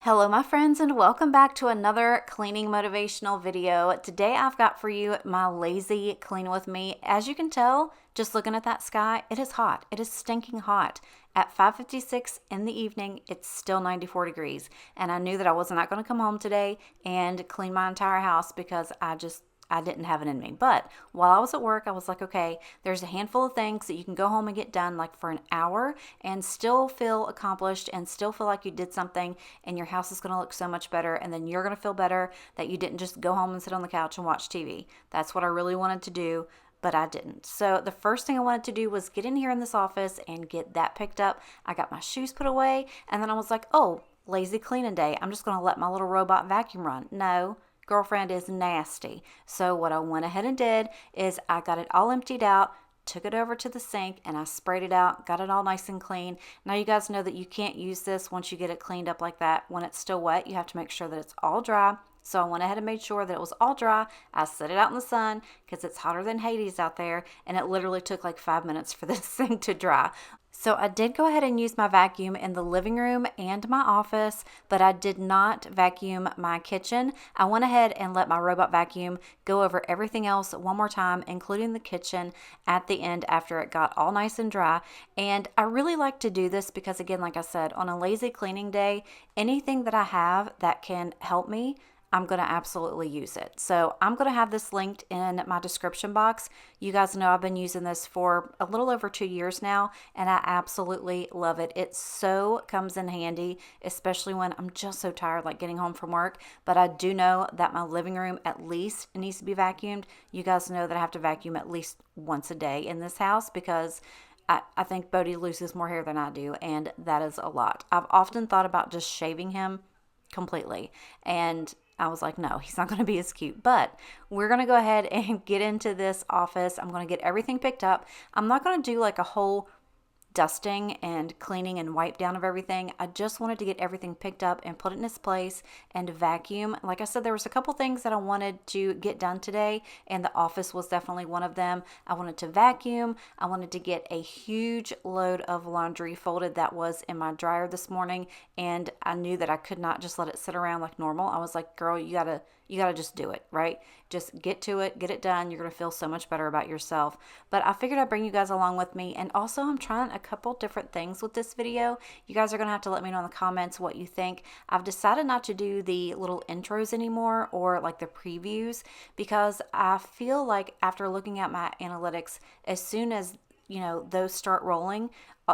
Hello my friends, and welcome back to another cleaning motivational video. Today I've got for you my lazy clean with me. As you can tell, just looking at that sky, it is hot. It is stinking hot. At 5:56 in the evening, it's still 94 degrees. And I knew that I was not going to come home today and clean my entire house because I didn't have it in me. But while I was at work, I was like, okay, there's a handful of things that you can go home and get done like for an hour and still feel accomplished and still feel like you did something, and your house is going to look so much better, and then you're going to feel better that you didn't just go home and sit on the couch and watch TV. That's what I really wanted to do, but I didn't. So the first thing I wanted to do was get in here in this office and get that picked up. I got my shoes put away, and then I was like, oh, lazy cleaning day. I'm just going to let my little robot vacuum run. No. Girlfriend is nasty. So what I went ahead and did is I got it all emptied out, took it over to the sink, and I sprayed it out, got it all nice and clean. Now you guys know that you can't use this once you get it cleaned up like that. When it's still wet, you have to make sure that it's all dry. So I went ahead and made sure that it was all dry. I set it out in the sun because it's hotter than Hades out there, and it literally took like 5 minutes for this thing to dry. So I did go ahead and use my vacuum in the living room and my office, but I did not vacuum my kitchen. I went ahead and let my robot vacuum go over everything else one more time, including the kitchen at the end after it got all nice and dry. And I really like to do this because, again, like I said, on a lazy cleaning day, anything that I have that can help me, I'm going to absolutely use it. So I'm going to have this linked in my description box. You guys know I've been using this for a little over 2 years now, and I absolutely love it. It so comes in handy, especially when I'm just so tired, like getting home from work. But I do know that my living room at least needs to be vacuumed. You guys know that I have to vacuum at least once a day in this house because I think Bodie loses more hair than I do, and that is a lot. I've often thought about just shaving him completely, and I was like, no, he's not going to be as cute. But we're going to go ahead and get into this office. I'm going to get everything picked up. I'm not going to do like a whole dusting and cleaning and wipe down of everything. I just wanted to get everything picked up and put it in its place and vacuum. Like I said, there was a couple things that I wanted to get done today, and the office was definitely one of them. I wanted to vacuum. I wanted to get a huge load of laundry folded that was in my dryer this morning, and I knew that I could not just let it sit around like normal. I was like, girl, you gotta just do it, right? Just get to it, get it done. You're going to feel so much better about yourself. But I figured I'd bring you guys along with me. And also, I'm trying a couple different things with this video. You guys are going to have to let me know in the comments what you think. I've decided not to do the little intros anymore or like the previews because I feel like after looking at my analytics, as soon as those start rolling,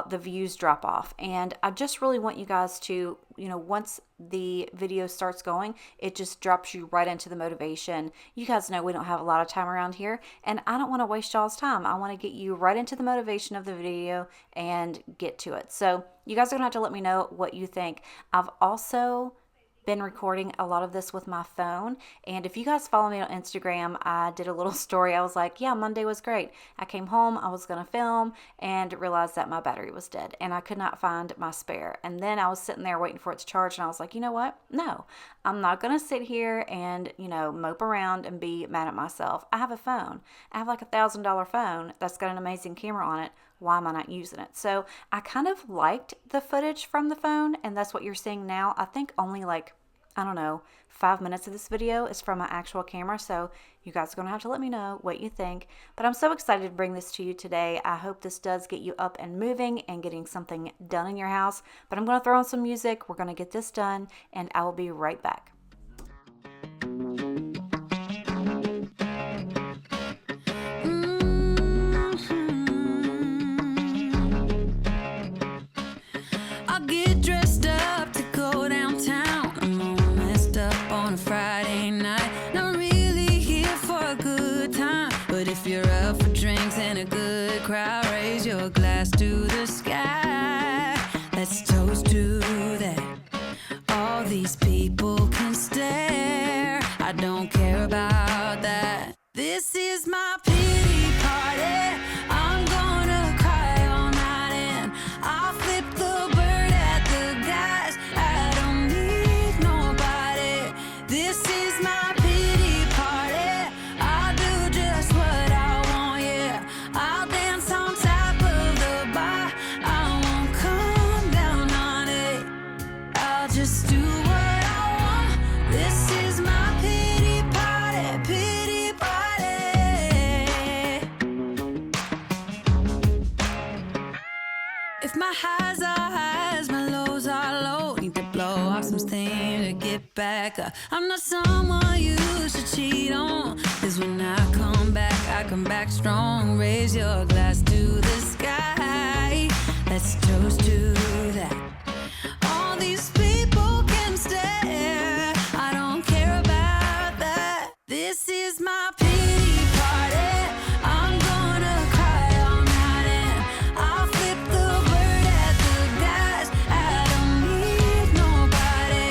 the views drop off. And I just really want you guys to, once the video starts going, it just drops you right into the motivation. You guys know we don't have a lot of time around here, and I don't want to waste y'all's time. I want to get you right into the motivation of the video and get to it. So you guys are gonna have to let me know what you think. I've also been recording a lot of this with my phone, and if you guys follow me on Instagram, I did a little story. I was like, yeah, Monday was great. I came home, I was gonna film, and realized that my battery was dead and I could not find my spare. And then I was sitting there waiting for it to charge, and I was like, you know what, no, I'm not gonna sit here and mope around and be mad at myself. I have a phone. I have like $1,000 phone that's got an amazing camera on it. Why am I not using it? So I kind of liked the footage from the phone, and that's what you're seeing now. I think only like, I don't know, 5 minutes of this video is from my actual camera. So you guys are going to have to let me know what you think. But I'm so excited to bring this to you today. I hope this does get you up and moving and getting something done in your house. But I'm going to throw on some music. We're going to get this done, and I will be right back. If you're up for drinks and a good crowd, raise your glass to the sky. Let's toast to that. All these people can stare. I don't care about that. This is my pity party. I'm gonna cry all night and I'll flip the bird at the guys. I don't need nobody. This is my pity party. I'll do just what I want, yeah. I'll dance on top of the bar. I won't come down on it. I'll just do what something to get back. I'm not someone you should cheat on, 'cause when I come back strong. Raise your glass to the sky. Let's toast to that. All these people can stare. I don't care about that. This is my pity party. I'm gonna cry all night and I'll flip the bird at the guys. I don't need nobody.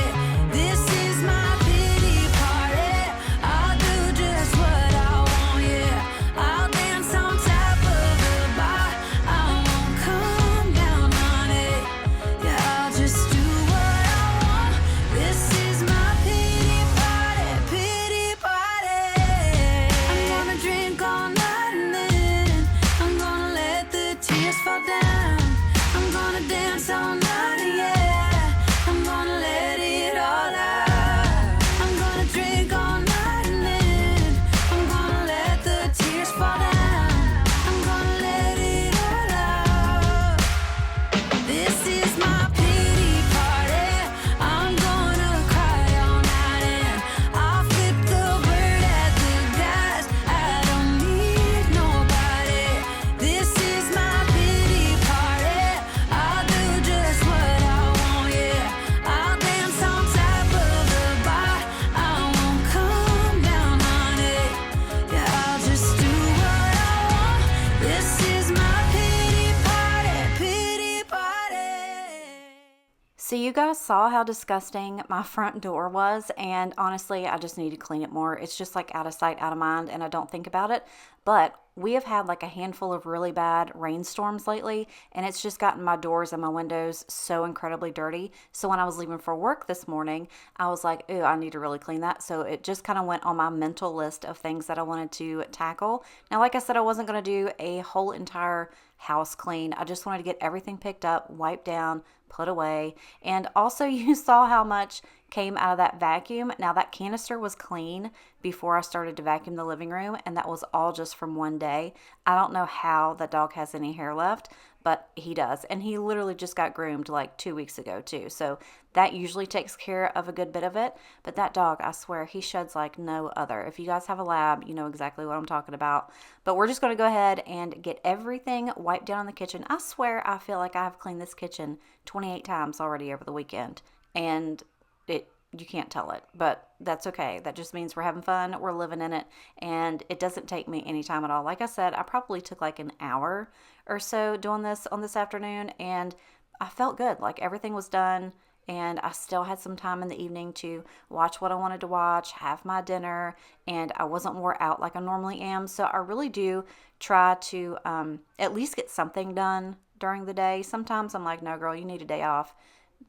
This is my pity party. I'll do just what I want, yeah. I'll dance on top of the bar. I won't come down on it. Yeah, I'll just do what I want. This is my pity party, pity party. I'm gonna drink all night and then I'm gonna let the tears fall down. I'm gonna dance all night, yeah. I'm gonna let it all out. I'm gonna drink all night and then I'm gonna let the tears fall down. I'm gonna let it all out. This is my pity party. I'm gonna cry all night and I'll flip the bird at the guys. I don't need nobody. This is my pity party. I'll do just what I want, yeah. I'll dance on top of the bar. I won't come down on it. Yeah, I'll just do what I want. This is my pity party, pity party. So you guys saw how disgusting my front door was, and honestly, I just need to clean it more. It's just like out of sight, out of mind, and I don't think about it. But we have had like a handful of really bad rainstorms lately, and it's just gotten my doors and my windows so incredibly dirty. So when I was leaving for work this morning, I was like, ooh, I need to really clean that. So it just kind of went on my mental list of things that I wanted to tackle. Now, like I said, I wasn't going to do a whole entire house clean. I just wanted to get everything picked up, wiped down, put away. And also, you saw how much came out of that vacuum. Now, that canister was clean before I started to vacuum the living room, and that was all just from one day. I don't know how that dog has any hair left, but he does. And he literally just got groomed like 2 weeks ago too. So that usually takes care of a good bit of it. But that dog, I swear, he sheds like no other. If you guys have a lab, you know exactly what I'm talking about. But we're just going to go ahead and get everything wiped down in the kitchen. I swear I feel like I've cleaned this kitchen 28 times already over the weekend. And you can't tell it, but that's okay. That just means we're having fun, we're living in it, and it doesn't take me any time at all. Like I said, I probably took like an hour or so doing this on this afternoon, and I felt good. Like everything was done, and I still had some time in the evening to watch what I wanted to watch, have my dinner, and I wasn't wore out like I normally am. So I really do try to at least get something done during the day. Sometimes I'm like, no, girl, you need a day off.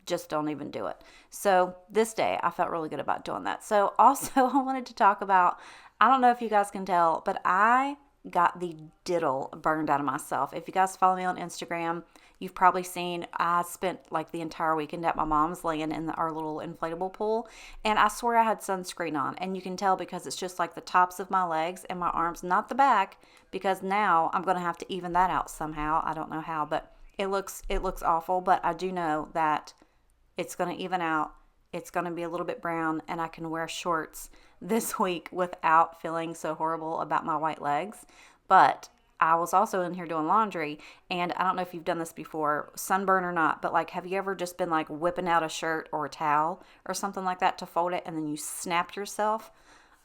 Just don't even do it. So this day I felt really good about doing that. So also I wanted to talk about, I don't know if you guys can tell, but I got the diddle burned out of myself. If you guys follow me on Instagram, you've probably seen I spent like the entire weekend at my mom's laying in our little inflatable pool, and I swear I had sunscreen on, and you can tell because it's just like the tops of my legs and my arms, not the back, because now I'm going to have to even that out somehow. I don't know how, but it looks awful, but I do know that it's going to even out. It's going to be a little bit brown, and I can wear shorts this week without feeling so horrible about my white legs. But I was also in here doing laundry, and I don't know if you've done this before, sunburn or not, but like, have you ever just been like whipping out a shirt or a towel or something like that to fold it, and then you snapped yourself?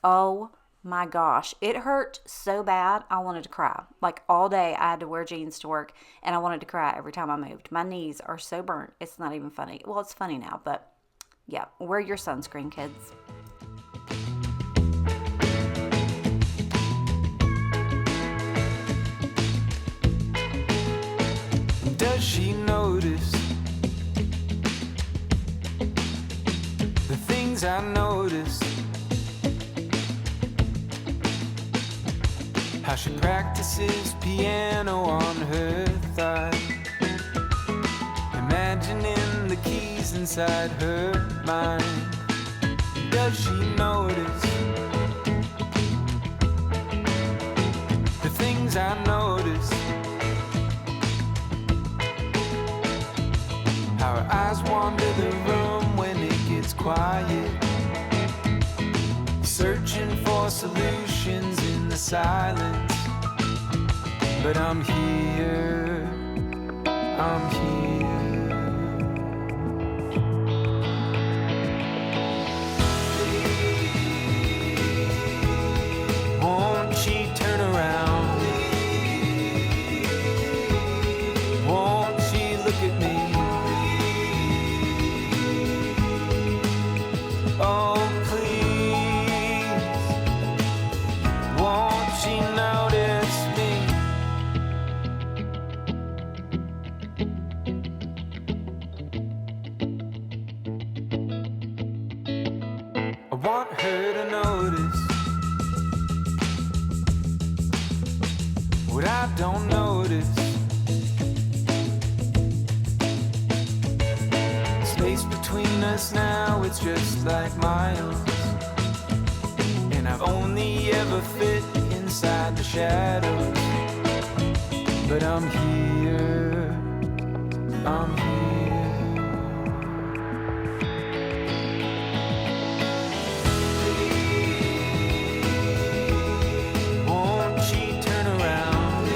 Oh my gosh, it hurt so bad I wanted to cry. Like all day I had to wear jeans to work, and I wanted to cry every time I moved. My knees are so burnt, it's not even funny. Well, it's funny now, but yeah, wear your sunscreen, kids. Does she notice the things I notice? How she practices piano on her thigh, imagining the keys inside her mind. Does she notice the things I notice? How her eyes wander the room when it gets quiet, searching for solutions in the silence. But I'm here, I'm here. Won't she turn around? Won't she look at me? Oh, please, won't she notice me? I want her to notice what I don't notice. Space between us now, it's just like miles. And I've only ever fit inside the shadows. But I'm here, I'm here. Won't she turn around?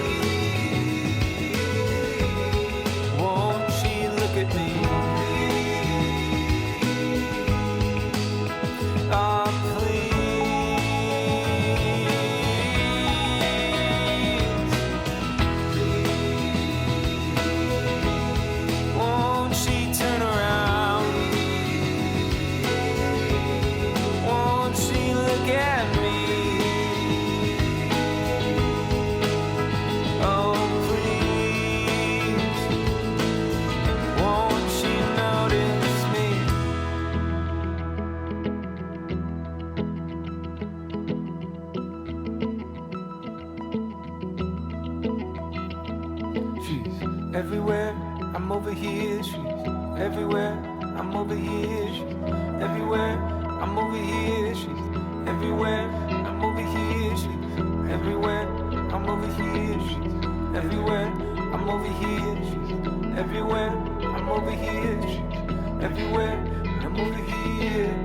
Won't she look at me? Oh, please, won't she turn around? Won't she look at me? Oh, please, won't she notice me? She's everywhere, I'm over here. She's everywhere, I'm over here. She's everywhere, I'm over here. She's everywhere, I'm over here. She's everywhere, I'm over here. She's everywhere, I'm over here. She's everywhere, I'm over here. She's everywhere, I'm over here.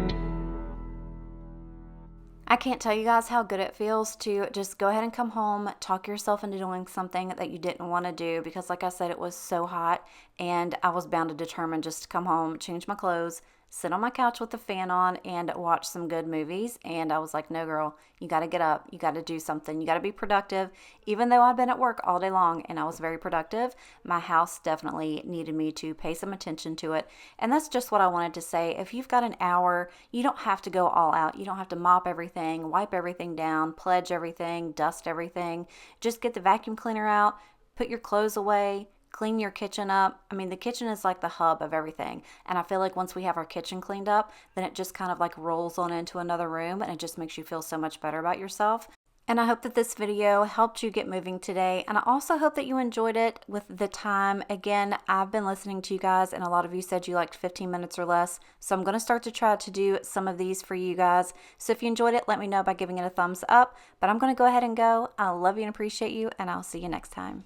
I can't tell you guys how good it feels to just go ahead and come home, talk yourself into doing something that you didn't want to do because, like I said, it was so hot and I was bound to determine just to come home, change my clothes, sit on my couch with the fan on and watch some good movies. And I was like, no, girl, you got to get up. You got to do something. You got to be productive. Even though I've been at work all day long and I was very productive, my house definitely needed me to pay some attention to it. And that's just what I wanted to say. If you've got an hour, you don't have to go all out. You don't have to mop everything, wipe everything down, pledge everything, dust everything. Just get the vacuum cleaner out, put your clothes away, clean your kitchen up. I mean, the kitchen is like the hub of everything. And I feel like once we have our kitchen cleaned up, then it just kind of like rolls on into another room and it just makes you feel so much better about yourself. And I hope that this video helped you get moving today. And I also hope that you enjoyed it with the time. Again, I've been listening to you guys and a lot of you said you liked 15 minutes or less. So I'm going to start to try to do some of these for you guys. So if you enjoyed it, let me know by giving it a thumbs up. But I'm going to go ahead and go. I love you and appreciate you. And I'll see you next time.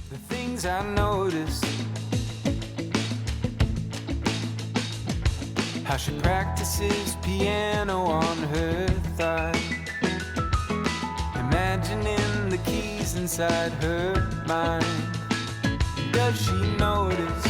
The things I noticed, how she practices piano on her thigh, imagining the keys inside her mind. Does she notice